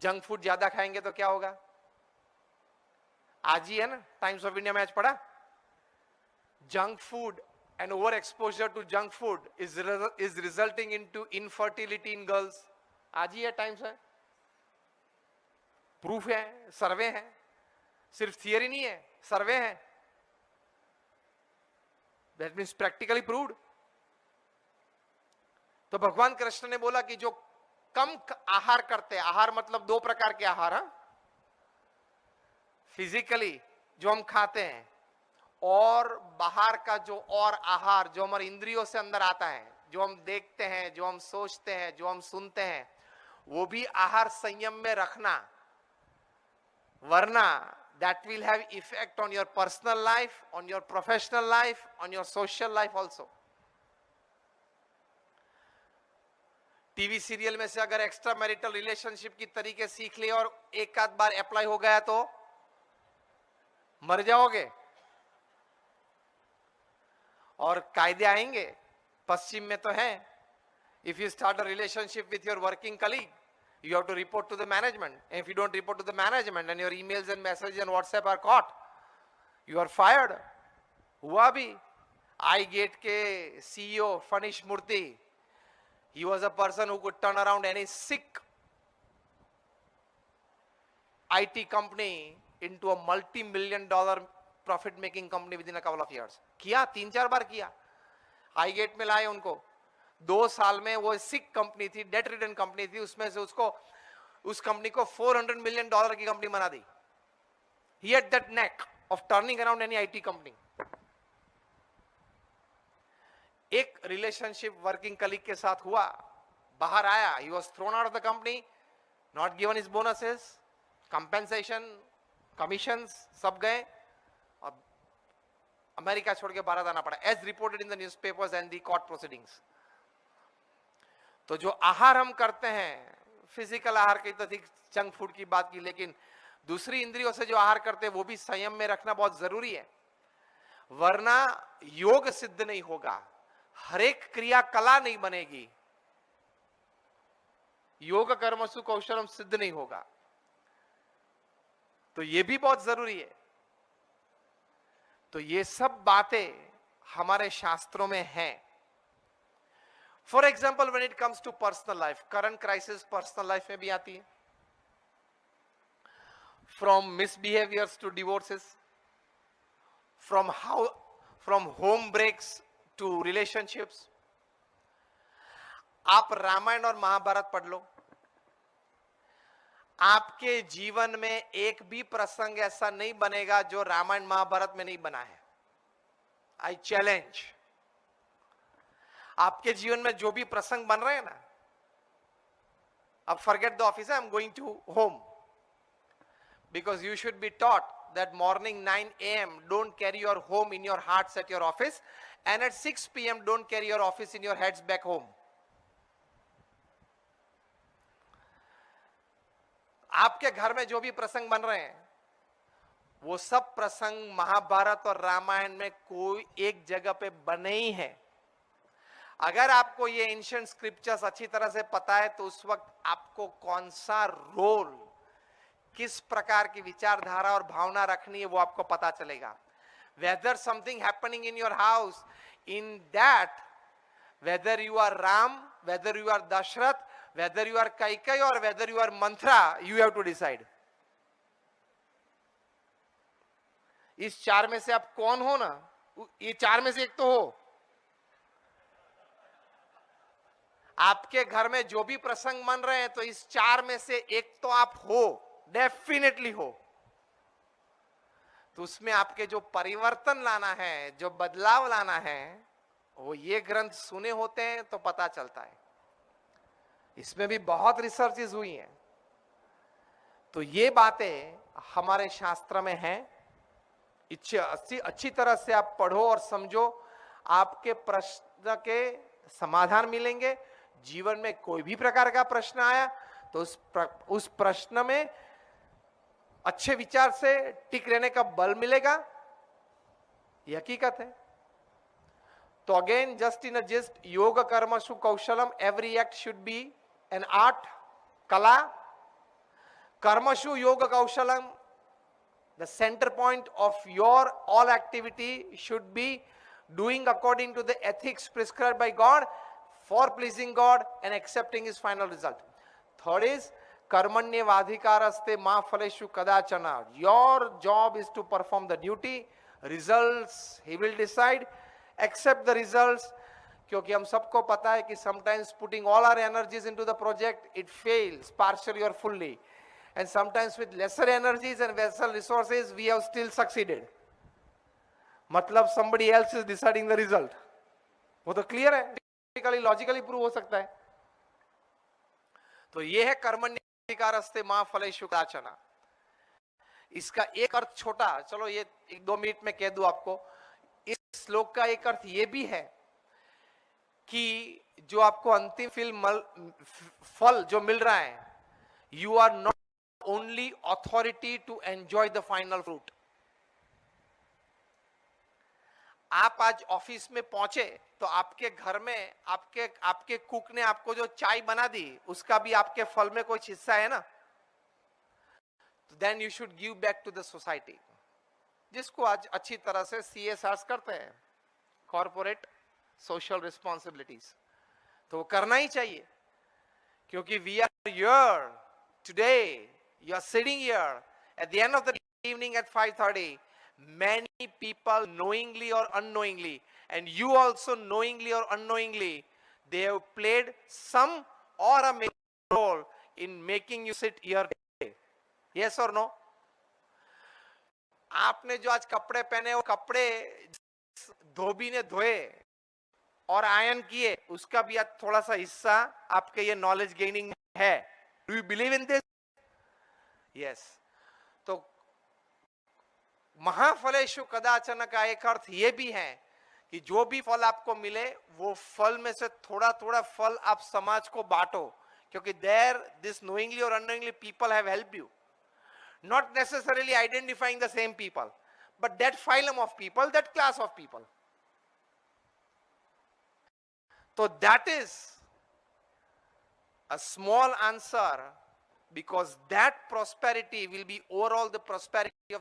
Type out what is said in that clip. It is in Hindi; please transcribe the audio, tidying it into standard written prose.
जंक फूड ज्यादा खाएंगे तो क्या होगा? आज ही है ना टाइम्स ऑफ इंडिया में आज पढ़ा, junk food and overexposure to junk food is resulting into infertility in girls. आज ही है, टाइम्स है, प्रूफ है, सर्वे है, सिर्फ थियरी नहीं है, सर्वे है, दैट मीन्स प्रैक्टिकली प्रूव्ड। तो भगवान कृष्ण ने बोला कि जो कम आहार करते हैं, आहार मतलब दो प्रकार के आहार, हा? फिजिकली जो हम खाते हैं और बाहर का जो और आहार जो हमारे इंद्रियों से अंदर आता है, जो हम देखते हैं, जो हम सोचते हैं, जो हम सुनते हैं, वो भी आहार संयम में रखना, वरना that will have effect on your personal life, on your professional life, on your social life also. TV serial में से अगर एक्स्ट्रा मैरिटल रिलेशनशिप की तरीके सीख लिए और एक आध बार अप्लाई हो गया तो मर जाओगे। और कायदे आएंगे, पश्चिम में तो है, if you start a relationship with your working colleague, you have to report to the management, and if you don't report to the management and your emails and messages and WhatsApp are caught, you are fired. हुआ भी, iGate के CEO Fanish Murthy, he was a person who could turn around any sick IT company into a multi-million-dollar profit-making company within a couple of years. किया, 3-4 बार किया, iGate में लाए उनको, 2 साल में वो सिक कंपनी थी, डेट रिटर्न कंपनी थी, उसमें से उसको उस कंपनी को $400 मिलियन की कंपनी बना दी। He had that knack of turning around any IT company. एक रिलेशनशिप वर्किंग कलीग के साथ हुआ, बाहर आया, he was thrown out of the company, not given his bonuses, compensation, commissions, सब गए और अमेरिका छोड़ के भारत आना पड़ा, as reported in the newspapers and the court proceedings. तो जो आहार हम करते हैं, फिजिकल आहार की तो ठीक, जंक फूड की बात की, लेकिन दूसरी इंद्रियों से जो आहार करते हैं वो भी संयम में रखना बहुत जरूरी है, वरना योग सिद्ध नहीं होगा, हर एक क्रिया कला नहीं बनेगी, योग कर्मसु कौशलम सिद्ध नहीं होगा। तो ये भी बहुत जरूरी है। तो ये सब बातें हमारे शास्त्रों में हैं। For example when it comes to personal life, current crisis personal life में भी आती है, from misbehaviours to divorces, from home breaks to relationships. आप रामायण और महाभारत पढ़ लो, आपके जीवन में एक भी प्रसंग ऐसा नहीं बनेगा जो रामायण महाभारत में नहीं बना है। आई चैलेंज, आपके जीवन में जो भी प्रसंग बन रहे हैं ना, अब forget the office, I am going to home, because you should be taught that morning 9 a.m. don't carry your home in your hearts at your office, and at 6 p.m. don't carry your office in your heads back home. आपके घर में जो भी प्रसंग बन रहे हैं वो सब प्रसंग महाभारत और रामायण में कोई एक जगह पे बने ही है। अगर आपको ये एंशिएंट स्क्रिप्चर्स अच्छी तरह से पता है तो उस वक्त आपको कौन सा रोल, किस प्रकार की विचारधारा और भावना रखनी है वो आपको पता चलेगा। Whether something happening in your house, in that whether you are Ram, whether you are Dasharath, whether you are Kaikeyi और whether you are Manthara, you have to decide. इस 4 में से आप कौन हो ना, ये 4 में से एक तो हो। आपके घर में जो भी प्रसंग बन रहे हैं तो इस 4 में से एक तो आप हो, डेफिनेटली हो। तो उसमें आपके जो परिवर्तन लाना है, जो बदलाव लाना है, वो ये ग्रंथ सुने होते हैं तो पता चलता है। इसमें भी बहुत रिसर्चेस हुई हैं, तो ये बातें हमारे शास्त्र में हैं। अच्छी तरह से आप पढ़ो और समझो, आपके प्रश्न के समाधान मिलेंगे। जीवन में कोई भी प्रकार का प्रश्न आया तो उस प्रश्न में अच्छे विचार से टिक रहने का बल मिलेगा, ये हकीकत है। तो again, just in a gist, योग कर्मसु कौशलम, every act should be an art, कला। Karmashu Yoga Kaushalam, the center point of your all activity should be doing according to the ethics prescribed by God, for pleasing God and accepting his final result. Third is karmanyevadhikaraste ma phaleshu kadachana. Your job is to perform the duty. Results he will decide. Accept the results. क्योंकि हम सबको पता है कि sometimes putting all our energies into the project, it fails partially or fully. And sometimes with lesser energies and lesser resources, we have still succeeded. मतलब somebody else is deciding the result. वो तो clear है, टेक्निकली लॉजिकली प्रूव हो सकता है. तो ये है कर्मण्येवाधिकारस्ते मा फलेषु कदाचन. इसका एक अर्थ छोटा, चलो ये 1-2 मिनट में कह दूं आपको. इस श्लोक का एक अर्थ ये भी है कि जो आपको अंतिम फल जो मिल रहा है, you are not only authority to enjoy the final fruit. आप आज ऑफिस में पहुंचे तो आपके घर में आपके कुक ने आपको जो चाय बना दी, उसका भी आपके फल में कुछ हिस्सा है ना. तो then you should give back to the society, जिसको आज अच्छी तरह से CSRs करते हैं, कॉर्पोरेट सोशल रिस्पॉन्सिबिलिटीज. तो वो करना ही चाहिए, क्योंकि we are here today, you are sitting here at the end of the evening at 5:30. Many people knowingly or unknowingly, and you also knowingly or unknowingly, they have played some or a major role in making you sit here today. Yes or no? आपने जो आज कपड़े पहने, वो कपड़े धोबी ने धोए और आयरन किए, उसका भी आज थोड़ा सा हिस्सा आपके ये नॉलेज गेनिंग है. Do you believe in this? Yes. तो महाफलेषु कदाचन का एक अर्थ ये भी है कि जो भी फल आपको मिले, वो फल में से थोड़ा थोड़ा फल आप समाज को बांटो, क्योंकि there this knowingly or unknowingly people have helped you, not necessarily identifying the same people, but that phylum of people, that class of people. So that is a small answer, because that prosperity will be overall the prosperity of